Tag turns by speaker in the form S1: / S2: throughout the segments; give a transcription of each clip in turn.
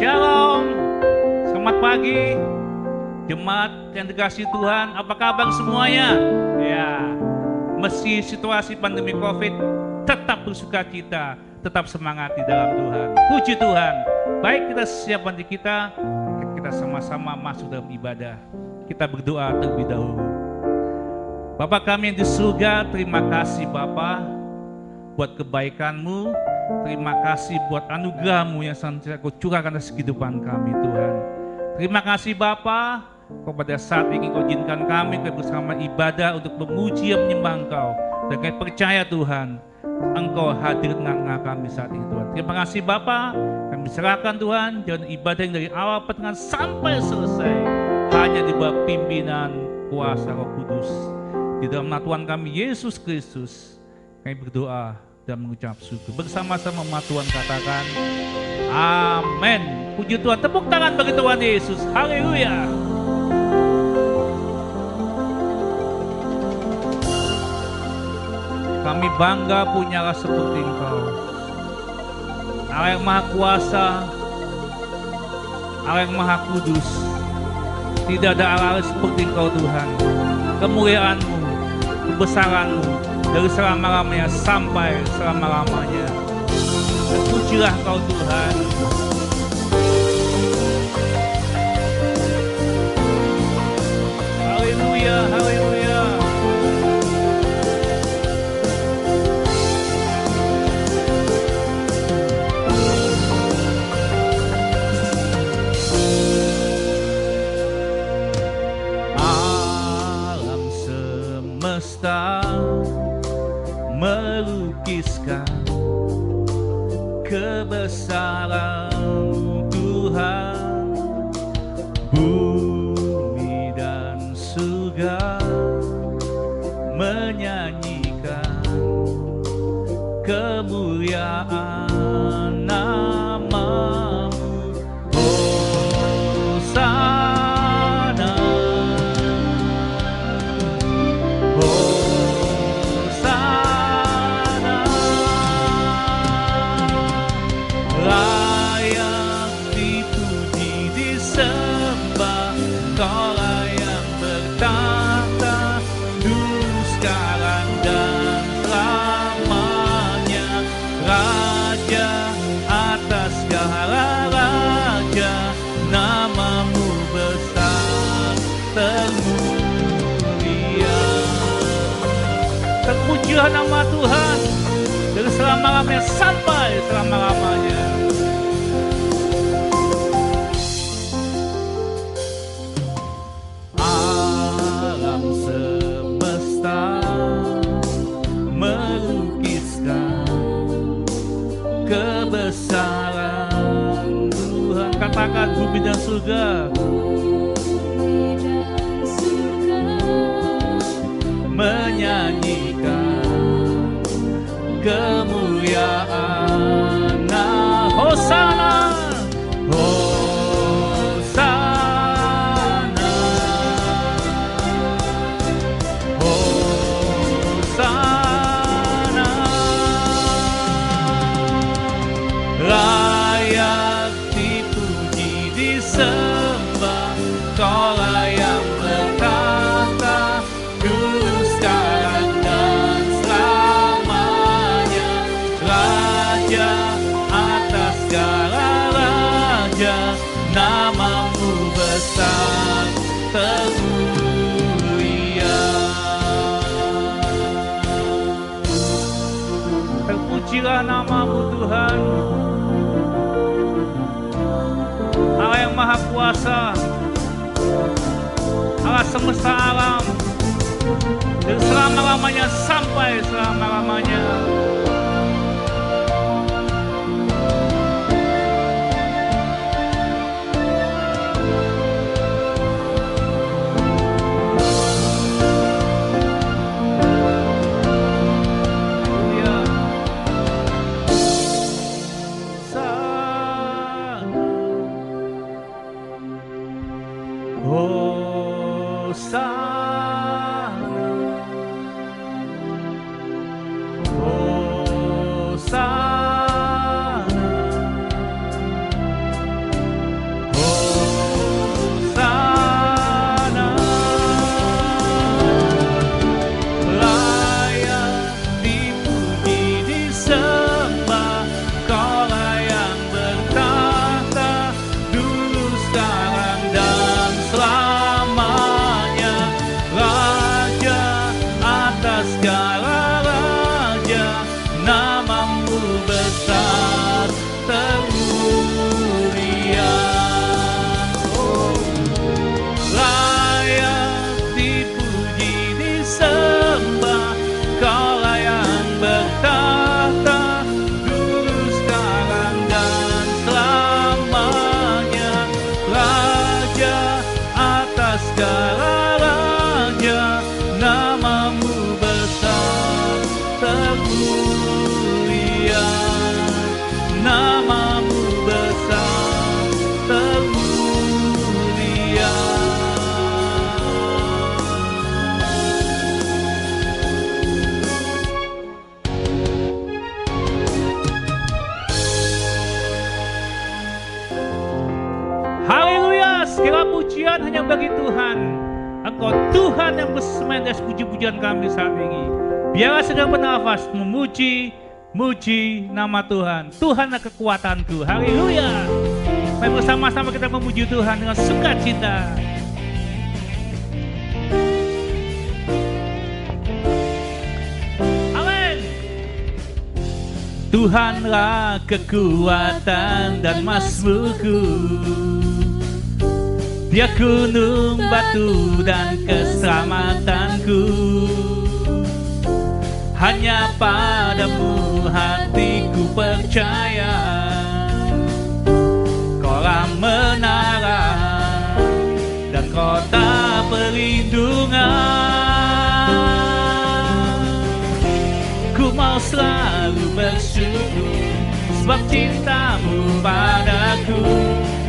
S1: Shalom, selamat pagi, jemaat yang dikasihi Tuhan. Apa kabar semuanya? Ya, meski situasi pandemi COVID, tetap bersukacita, tetap semangat di dalam Tuhan. Puji Tuhan. Baik, kita siap nanti kita sama-sama masuk dalam ibadah. Kita berdoa terlebih dahulu. Bapa kami yang di surga, terima kasih Bapa buat kebaikan-Mu. Terima kasih buat anugerah-Mu yang senantiasa Kau curahkan atas kehidupan kami Tuhan. Terima kasih Bapa, pada saat ini Kau izinkan kami bersama ibadah untuk memuji dan menyembah Engkau. Dan kami percaya Tuhan, Engkau hadir dengan kami saat ini Tuhan. Terima kasih Bapa, kami serahkan Tuhan jalan ibadah yang dari awal pertengahan sampai selesai hanya di bawah pimpinan kuasa Roh Kudus. Di dalam nama Tuhan kami Yesus Kristus, kami berdoa dan mengucap syukur. Bersama-sama Tuhan katakan amin. Puji Tuhan, tepuk tangan bagi Tuhan Yesus. Haleluya. Kami bangga punya Allah seperti Engkau, Allah yang Maha Kuasa, Allah yang Maha Kudus. Tidak ada Allah seperti Engkau Tuhan. Kemuliaan-Mu, kebesaran-Mu dari selama-lamanya sampai selama-lamanya. Pujilah Kau Tuhan. Haleluya, haleluya. Alam semesta melukiskan kebesaran Tuhan, bumi dan surga menyanyikan kemuliaan nama-Mu. Hosana, Hosana, layak dipuji disembah, Kaulah yang bertahta dulu sekarang dan selamanya. Raja atas segala raja, nama-Mu besar termulia. Terpujilah nama Tuhan dari selama-lamanya sampai selama-lamanya. Alam semesta melukiskan kebesaran Tuhan. Katakan bumi dan surga menyanyikan kemuliaan. Hosana, Hosana, Hosana, layak dipuji disembah, Kaulah yang bertahta dulu sekarang dan selamanya. Raja atas segala raja, nama-Mu besar termulia. Terpujilah nama-Mu Tuhan, Allah yang Maha Kuasa, Allah semesta alam, dari selama-lamanya sampai selama-lamanya. Hosana, Hosana, pujian hanya bagi Tuhan. Engkau Tuhan yang bersama di atas puji-pujian kami saat ini. Biarlah segala bernafas memuji, muji nama Tuhan. Tuhan adalah kekuatanku. Haleluya. Mari bersama-sama kita memuji Tuhan dengan sukacita. Tuhanlah kekuatan dan mazmurku, Dia gunung batu dan keselamatanku. Hanya padamu hatiku percaya, Kaulah menara dan kota perlindungan. Ku mau selalu bersyukur, sebab cintamu padaku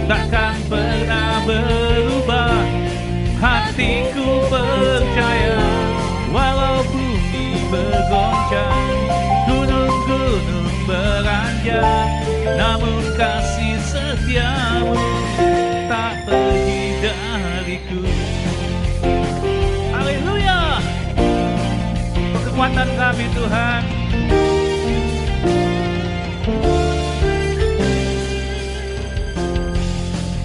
S1: takkan pernah berubah. Hatiku percaya, walau bumi bergoncang, gunung-gunung beranjak, namun kasih setiamu tak pergi dariku. Haleluya. Kekuatan kami Tuhan.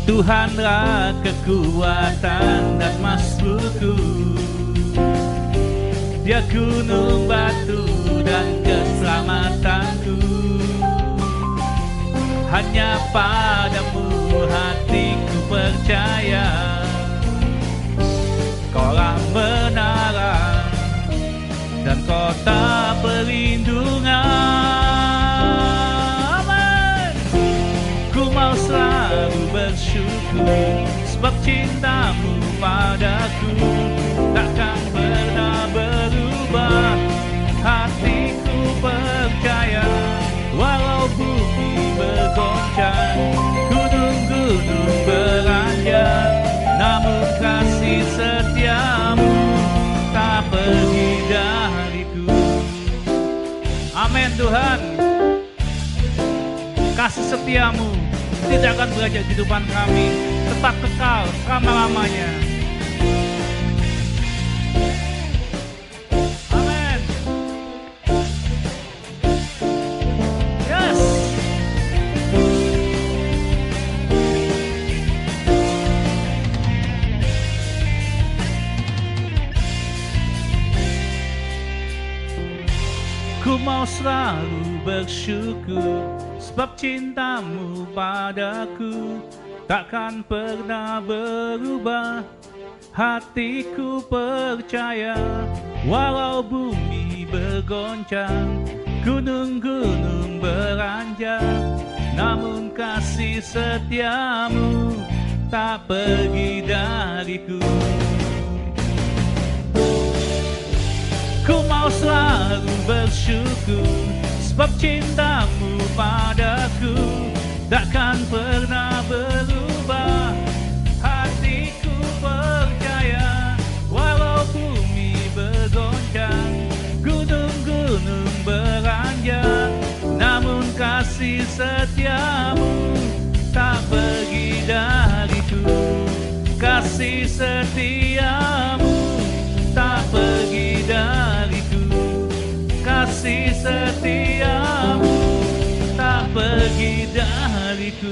S1: Tuhanlah kekuatan dan mazmurku, Dia gunung batu dan keselamatanku. Hanya padamu hatiku percaya, Kaulah menara dan kota perlindungan. Amin. Ku mau selalu bersyukur, sebab cintamu padaku takkan pernah berubah. Hatiku percaya, walau bumi bergoncang, gunung-gunung beranjak, namun kasih setiamu tak pergi dariku. Amin Tuhan. Kasih setiamu tidak akan berakhir di kehidupan kami, tetap kekal selama-lamanya. Amin. Yes. Ku mau selalu bersyukur, sebab cintamu padaku takkan pernah berubah. Hatiku percaya, walau bumi bergoncang, gunung-gunung beranjak, namun kasih setiamu tak pergi dariku. Ku mau selalu bersyukur, sebab cintamu padaku takkan pernah berubah. Hatiku percaya, walau bumi bergoncang, gunung-gunung beranjak, namun kasih setiamu tak pergi dariku. Kasih setiamu tak pergi dariku. Kasih setiamu tak pergi dariku.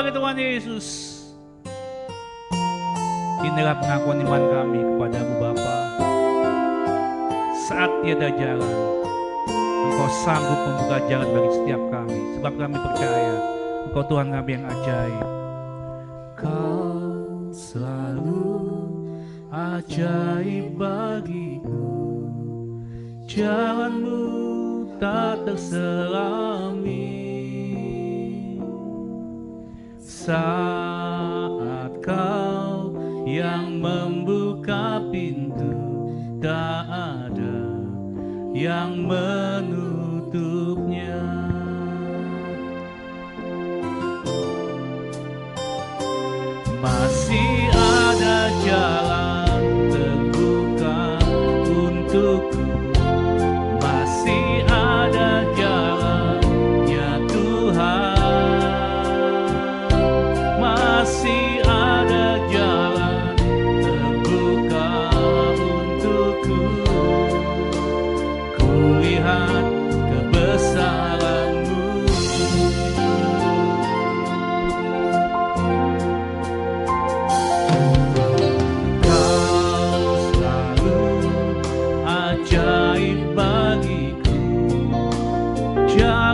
S1: Tuhan Yesus, inilah pengakuan iman kami kepadamu Bapa. Saat tiada jalan, Engkau sanggup membuka jalan bagi setiap kami, sebab kami percaya Engkau Tuhan kami yang ajaib. Kau selalu ajaib bagiku, jalanmu tak terselami. Saat Kau yang membuka pintu,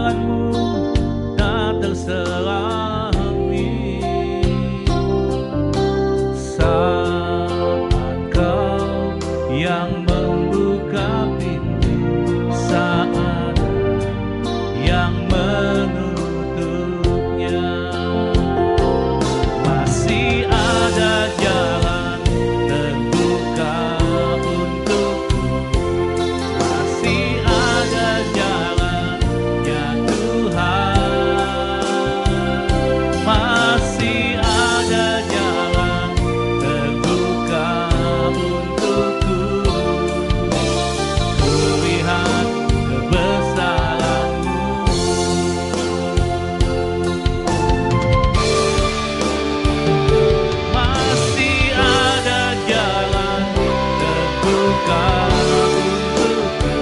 S1: jalanmu tak terselangi. Saat kau yang membuka pintu, saat yang menutupnya, masih ada jalan terbuka untukku, masih ada jalan ya Tuhan, masih ada jalan terbuka untukku. Kulihat kebesaranmu, masih ada jalan terbuka untukku,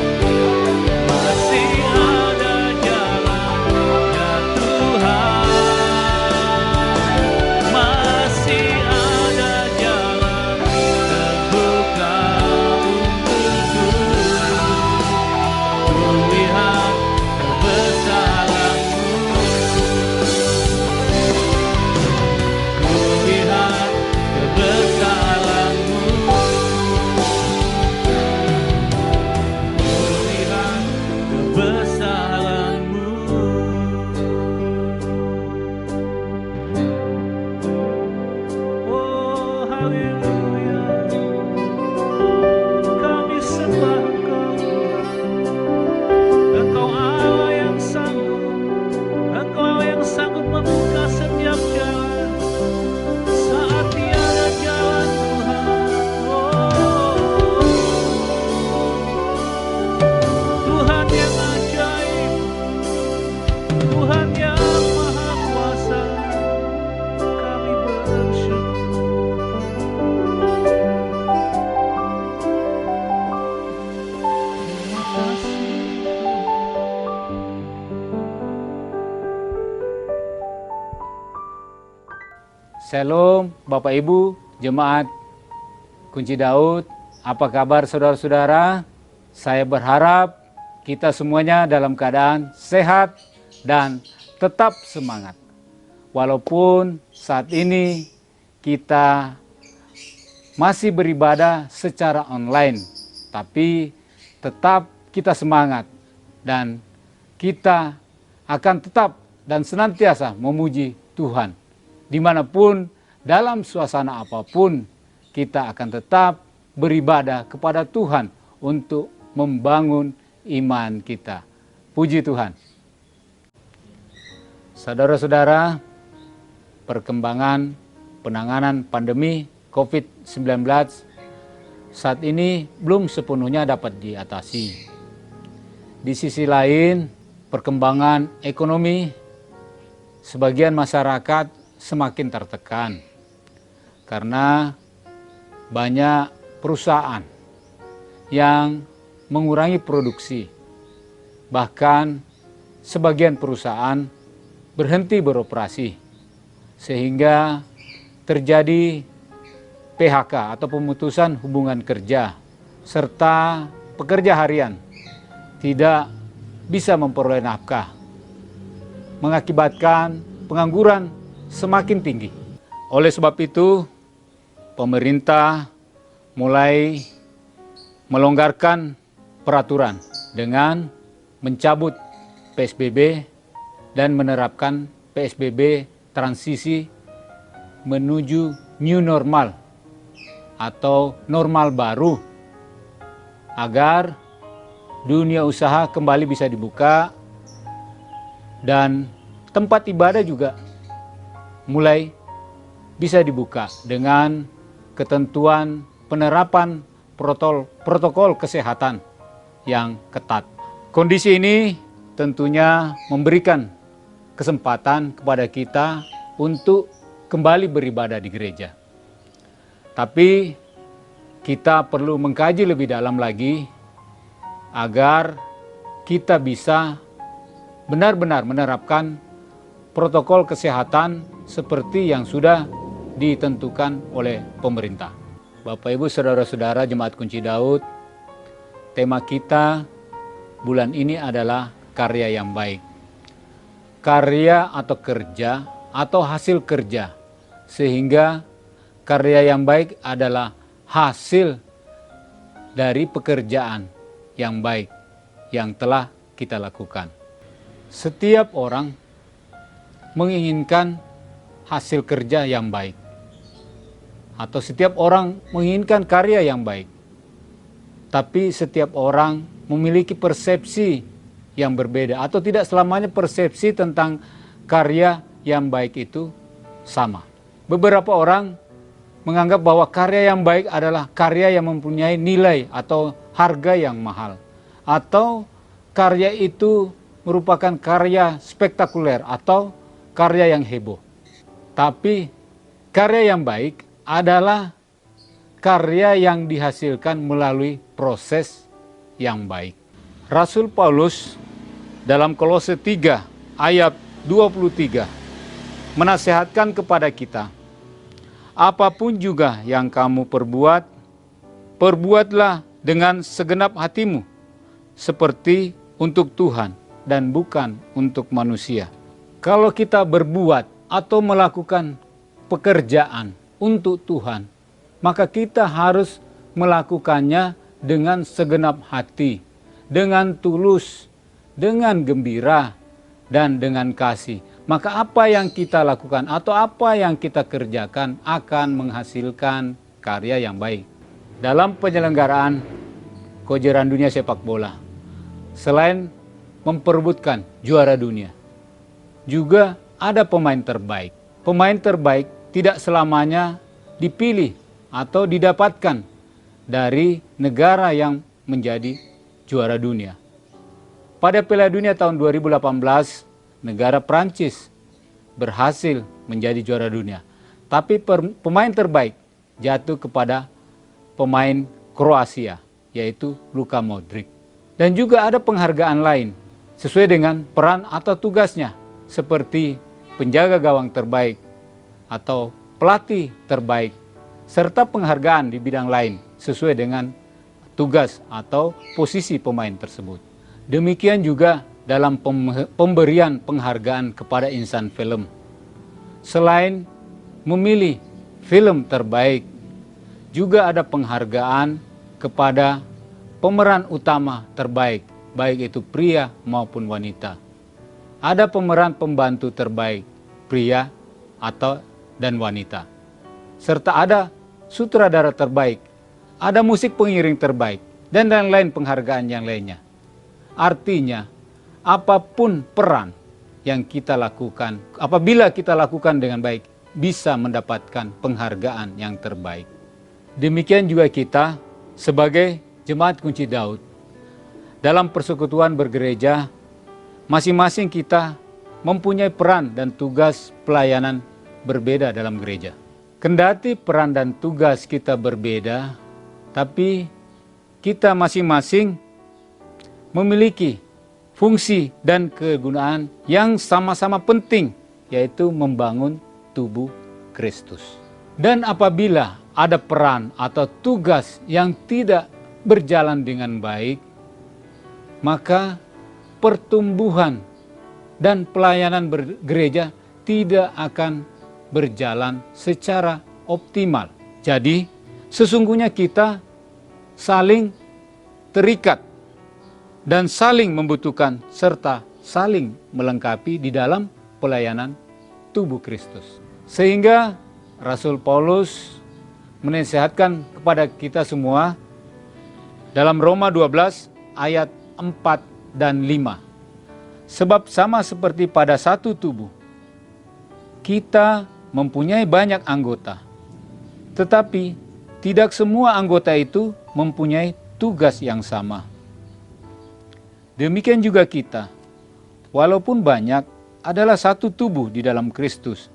S1: masih ada jalan ya Tuhan, masih ada jalan terbuka untukku. Kulihat kebesaranmu, kulihat kebesaranmu, kulihat kebesaranmu. Oh haleluya, kami sembah Engkau Tuhan. Engkau Allah yang sanggup, Engkau Allah yang sanggup membuka setiap jalan saat tiada jalan Tuhan. Oh, Tuhan yang ajaib, Tuhan yang maha kuasa, kami bersyukur. Terima kasih.
S2: Shalom Bapak Ibu, Jemaat Kunci Daud, apa kabar saudara-saudara? Saya berharap kita semuanya dalam keadaan sehat dan tetap semangat. Walaupun saat ini kita masih beribadah secara online, tapi tetap kita semangat dan kita akan tetap dan senantiasa memuji Tuhan. Dimanapun, dalam suasana apapun, kita akan tetap beribadah kepada Tuhan untuk membangun iman kita. Puji Tuhan. Saudara-saudara, perkembangan penanganan pandemi COVID-19 saat ini belum sepenuhnya dapat diatasi. Di sisi lain, perkembangan ekonomi sebagian masyarakat semakin tertekan karena banyak perusahaan yang mengurangi produksi. Bahkan sebagian perusahaan berhenti beroperasi sehingga terjadi PHK atau pemutusan hubungan kerja, serta pekerja harian tidak bisa memperoleh nafkah, mengakibatkan pengangguran semakin tinggi. Oleh sebab itu, pemerintah mulai melonggarkan peraturan dengan mencabut PSBB dan menerapkan PSBB transisi menuju new normal atau normal baru agar dunia usaha kembali bisa dibuka dan tempat ibadah juga mulai bisa dibuka dengan ketentuan penerapan protokol kesehatan yang ketat. Kondisi ini tentunya memberikan kesempatan kepada kita untuk kembali beribadah di gereja. Tapi kita perlu mengkaji lebih dalam lagi agar kita bisa benar-benar menerapkan protokol kesehatan seperti yang sudah ditentukan oleh pemerintah. Bapak Ibu Saudara-saudara Jemaat Kunci Daud, tema kita bulan ini adalah karya yang baik. karya atau kerja atau hasil kerja. Sehingga karya yang baik adalah hasil dari pekerjaan yang baik yang telah kita lakukan. Setiap orang menginginkan hasil kerja yang baik, atau setiap orang menginginkan karya yang baik. Tapi setiap orang memiliki persepsi yang berbeda, atau tidak selamanya persepsi tentang karya yang baik itu sama. Beberapa orang menganggap bahwa karya yang baik adalah karya yang mempunyai nilai atau harga yang mahal, atau karya itu merupakan karya spektakuler atau karya yang heboh. Tapi karya yang baik adalah karya yang dihasilkan melalui proses yang baik. Rasul Paulus dalam Kolose 3 ayat 23 menasihatkan kepada kita, apapun juga yang kamu perbuat, perbuatlah dengan segenap hatimu, seperti untuk Tuhan dan bukan untuk manusia. Kalau kita berbuat atau melakukan pekerjaan untuk Tuhan, maka kita harus melakukannya dengan segenap hati, dengan tulus, dengan gembira, dan dengan kasih. Maka apa yang kita lakukan atau apa yang kita kerjakan akan menghasilkan karya yang baik. Dalam penyelenggaraan kejuaraan dunia sepak bola, selain memperebutkan juara dunia, juga ada pemain terbaik. Pemain terbaik tidak selamanya dipilih atau didapatkan dari negara yang menjadi juara dunia. Pada Piala Dunia tahun 2018, negara Prancis berhasil menjadi juara dunia. Tapi pemain terbaik jatuh kepada pemain Kroasia, yaitu Luka Modric. Dan juga ada penghargaan lain sesuai dengan peran atau tugasnya, seperti penjaga gawang terbaik atau pelatih terbaik, serta penghargaan di bidang lain sesuai dengan tugas atau posisi pemain tersebut. Demikian juga dalam pemberian penghargaan kepada insan film. Selain memilih film terbaik, juga ada penghargaan kepada pemeran utama terbaik, baik itu pria maupun wanita. Ada pemeran pembantu terbaik, pria dan wanita. Serta ada sutradara terbaik, ada musik pengiring terbaik, dan lain-lain penghargaan yang lainnya. Artinya, apapun peran yang kita lakukan, apabila kita lakukan dengan baik, bisa mendapatkan penghargaan yang terbaik. Demikian juga kita sebagai Jemaat Kunci Daud. Dalam persekutuan bergereja, masing-masing kita mempunyai peran dan tugas pelayanan berbeda dalam gereja. Kendati peran dan tugas kita berbeda, tapi kita masing-masing memiliki fungsi dan kegunaan yang sama-sama penting, yaitu membangun tubuh Kristus. Dan apabila ada peran atau tugas yang tidak berjalan dengan baik, maka pertumbuhan dan pelayanan gereja tidak akan berjalan secara optimal. Jadi, sesungguhnya kita saling terikat dan saling membutuhkan serta saling melengkapi di dalam pelayanan tubuh Kristus. Sehingga Rasul Paulus menasihatkan kepada kita semua dalam Roma 12 ayat 4 dan 5. Sebab sama seperti pada satu tubuh, kita mempunyai banyak anggota, tetapi tidak semua anggota itu mempunyai tugas yang sama. Demikian juga kita, walaupun banyak, adalah satu tubuh di dalam Kristus,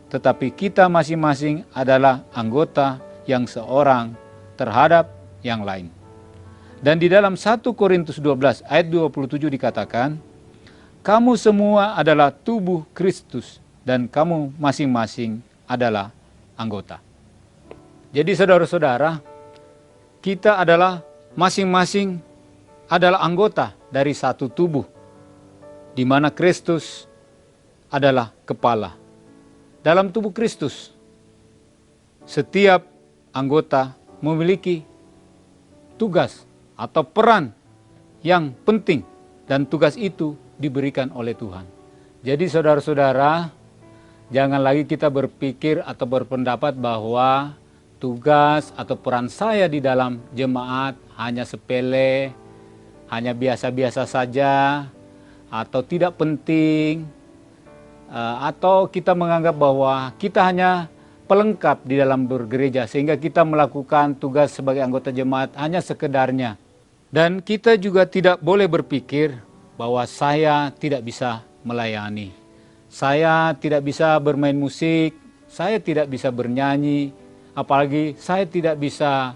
S2: tetapi kita masing-masing adalah anggota yang seorang terhadap yang lain. Dan di dalam 1 Korintus 12 ayat 27 dikatakan, kamu semua adalah tubuh Kristus dan kamu masing-masing adalah anggota. Jadi saudara-saudara, kita adalah masing-masing adalah anggota dari satu tubuh, di mana Kristus adalah kepala. Dalam tubuh Kristus, setiap anggota memiliki tugas atau peran yang penting, dan tugas itu diberikan oleh Tuhan. Jadi saudara-saudara, jangan lagi kita berpikir atau berpendapat bahwa tugas atau peran saya di dalam jemaat hanya sepele, hanya biasa-biasa saja, atau tidak penting, atau kita menganggap bahwa kita hanya pelengkap di dalam bergereja sehingga kita melakukan tugas sebagai anggota jemaat hanya sekedarnya. Dan kita juga tidak boleh berpikir bahwa saya tidak bisa melayani, saya tidak bisa bermain musik, saya tidak bisa bernyanyi, apalagi saya tidak bisa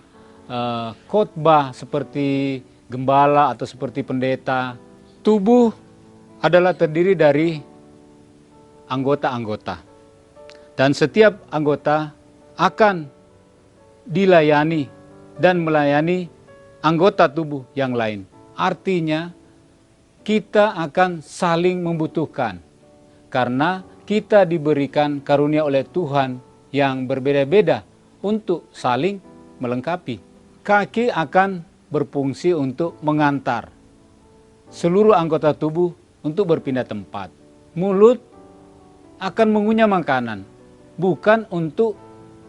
S2: khotbah seperti gembala atau seperti pendeta. Tubuh adalah terdiri dari anggota-anggota, dan setiap anggota akan dilayani dan melayani anggota tubuh yang lain. Artinya kita akan saling membutuhkan karena kita diberikan karunia oleh Tuhan yang berbeda-beda untuk saling melengkapi. Kaki akan berfungsi untuk mengantar seluruh anggota tubuh untuk berpindah tempat. Mulut akan mengunyah makanan, bukan untuk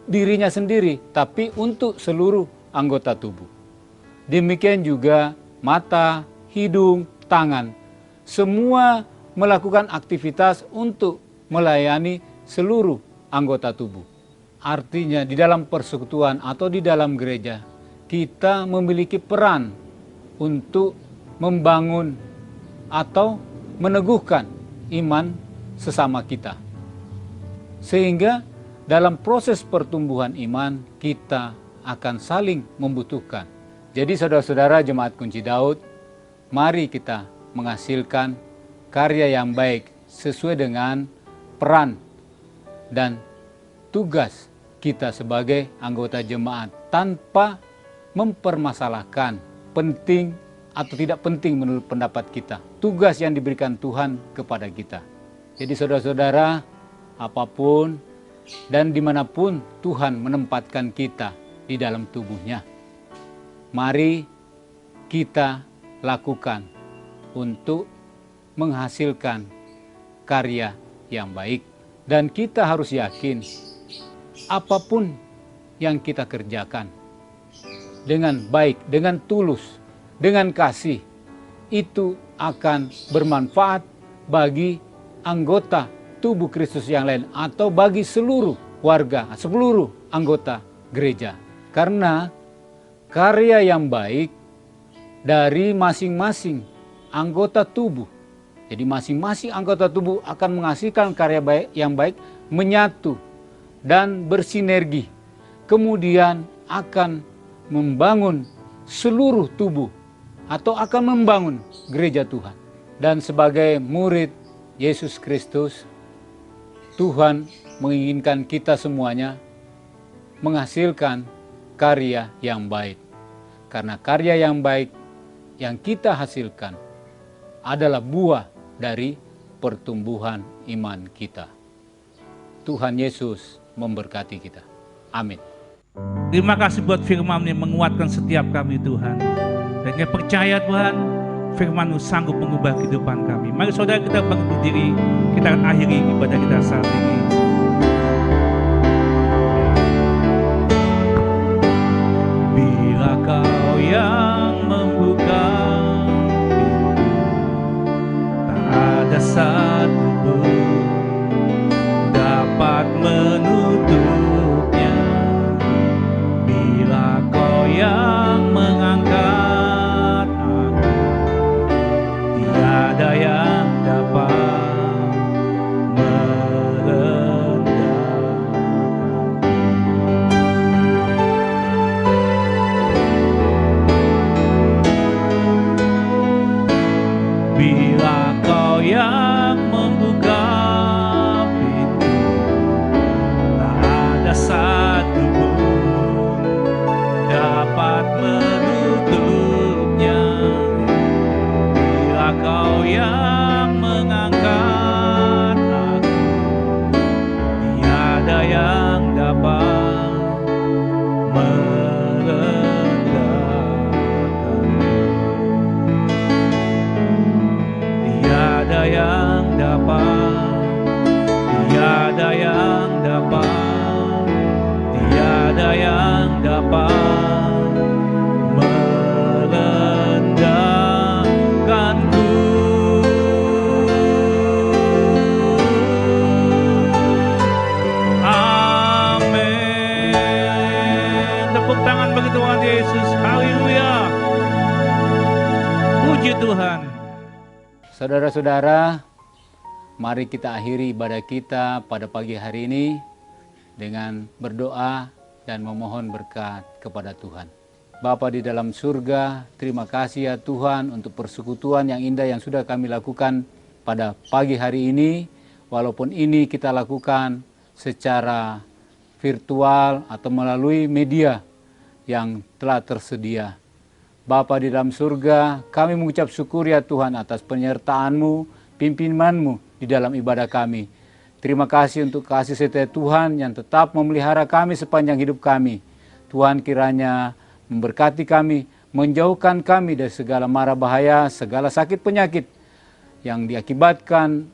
S2: dirinya sendiri, tapi untuk seluruh anggota tubuh. Demikian juga mata, hidung, tangan, semua melakukan aktivitas untuk melayani seluruh anggota tubuh. Artinya di dalam persekutuan atau di dalam gereja, kita memiliki peran untuk membangun atau meneguhkan iman sesama kita. Sehingga dalam proses pertumbuhan iman kita akan saling membutuhkan. Jadi saudara-saudara jemaat Kunci Daud, mari kita menghasilkan karya yang baik sesuai dengan peran dan tugas kita sebagai anggota jemaat tanpa mempermasalahkan penting atau tidak penting menurut pendapat kita. Tugas yang diberikan Tuhan kepada kita. Jadi saudara-saudara, apapun dan dimanapun Tuhan menempatkan kita di dalam tubuhnya, mari kita lakukan untuk menghasilkan karya yang baik. Dan kita harus yakin apapun yang kita kerjakan dengan baik, dengan tulus, dengan kasih, itu akan bermanfaat bagi anggota tubuh Kristus yang lain atau bagi seluruh warga, seluruh anggota gereja. Karena karya yang baik dari masing-masing anggota tubuh, jadi masing-masing anggota tubuh akan menghasilkan karya baik yang baik, menyatu dan bersinergi, kemudian akan membangun seluruh tubuh atau akan membangun gereja Tuhan. Dan sebagai murid Yesus Kristus, Tuhan menginginkan kita semuanya menghasilkan karya yang baik. Karena karya yang baik yang kita hasilkan adalah buah dari pertumbuhan iman kita. Tuhan Yesus memberkati kita. Amin.
S1: Terima kasih buat firman yang menguatkan setiap kami Tuhan. Dan kami percaya Tuhan, firman-Mu sanggup mengubah kehidupan kami. Mari saudara kita bangun berdiri, kita akan akhiri ibadah kita saat ini. Bila Kau yang membuka pintu, tak ada satu pun dapat menutupnya. Bila Kau yang mengangkat aku, tiada yang dapat merendahkan. Bila Kau yang
S2: Saudara-saudara, mari kita akhiri ibadah kita pada pagi hari ini dengan berdoa dan memohon berkat kepada Tuhan. Bapa di dalam surga, terima kasih ya Tuhan untuk persekutuan yang indah yang sudah kami lakukan pada pagi hari ini. Walaupun ini kita lakukan secara virtual atau melalui media yang telah tersedia. Bapa di dalam surga, kami mengucap syukur ya Tuhan atas penyertaan-Mu, pimpinanmu di dalam ibadah kami. Terima kasih untuk kasih setia Tuhan yang tetap memelihara kami sepanjang hidup kami. Tuhan kiranya memberkati kami, menjauhkan kami dari segala mara bahaya, segala sakit penyakit yang diakibatkan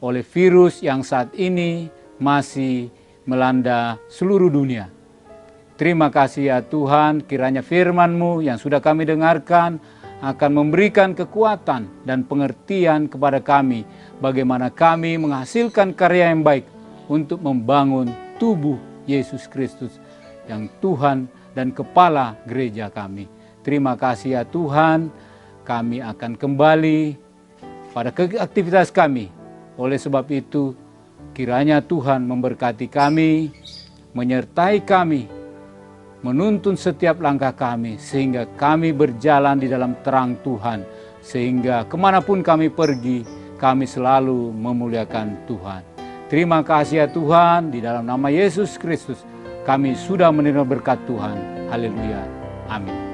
S2: oleh virus yang saat ini masih melanda seluruh dunia. Terima kasih ya Tuhan, kiranya firman-Mu yang sudah kami dengarkan akan memberikan kekuatan dan pengertian kepada kami bagaimana kami menghasilkan karya yang baik untuk membangun tubuh Yesus Kristus yang Tuhan dan kepala gereja kami. Terima kasih ya Tuhan, kami akan kembali pada aktivitas kami. Oleh sebab itu, kiranya Tuhan memberkati kami, menyertai kami, menuntun setiap langkah kami, sehingga kami berjalan di dalam terang Tuhan, sehingga kemanapun kami pergi, kami selalu memuliakan Tuhan. Terima kasih ya Tuhan, di dalam nama Yesus Kristus, kami sudah menerima berkat Tuhan. Haleluya. Amin.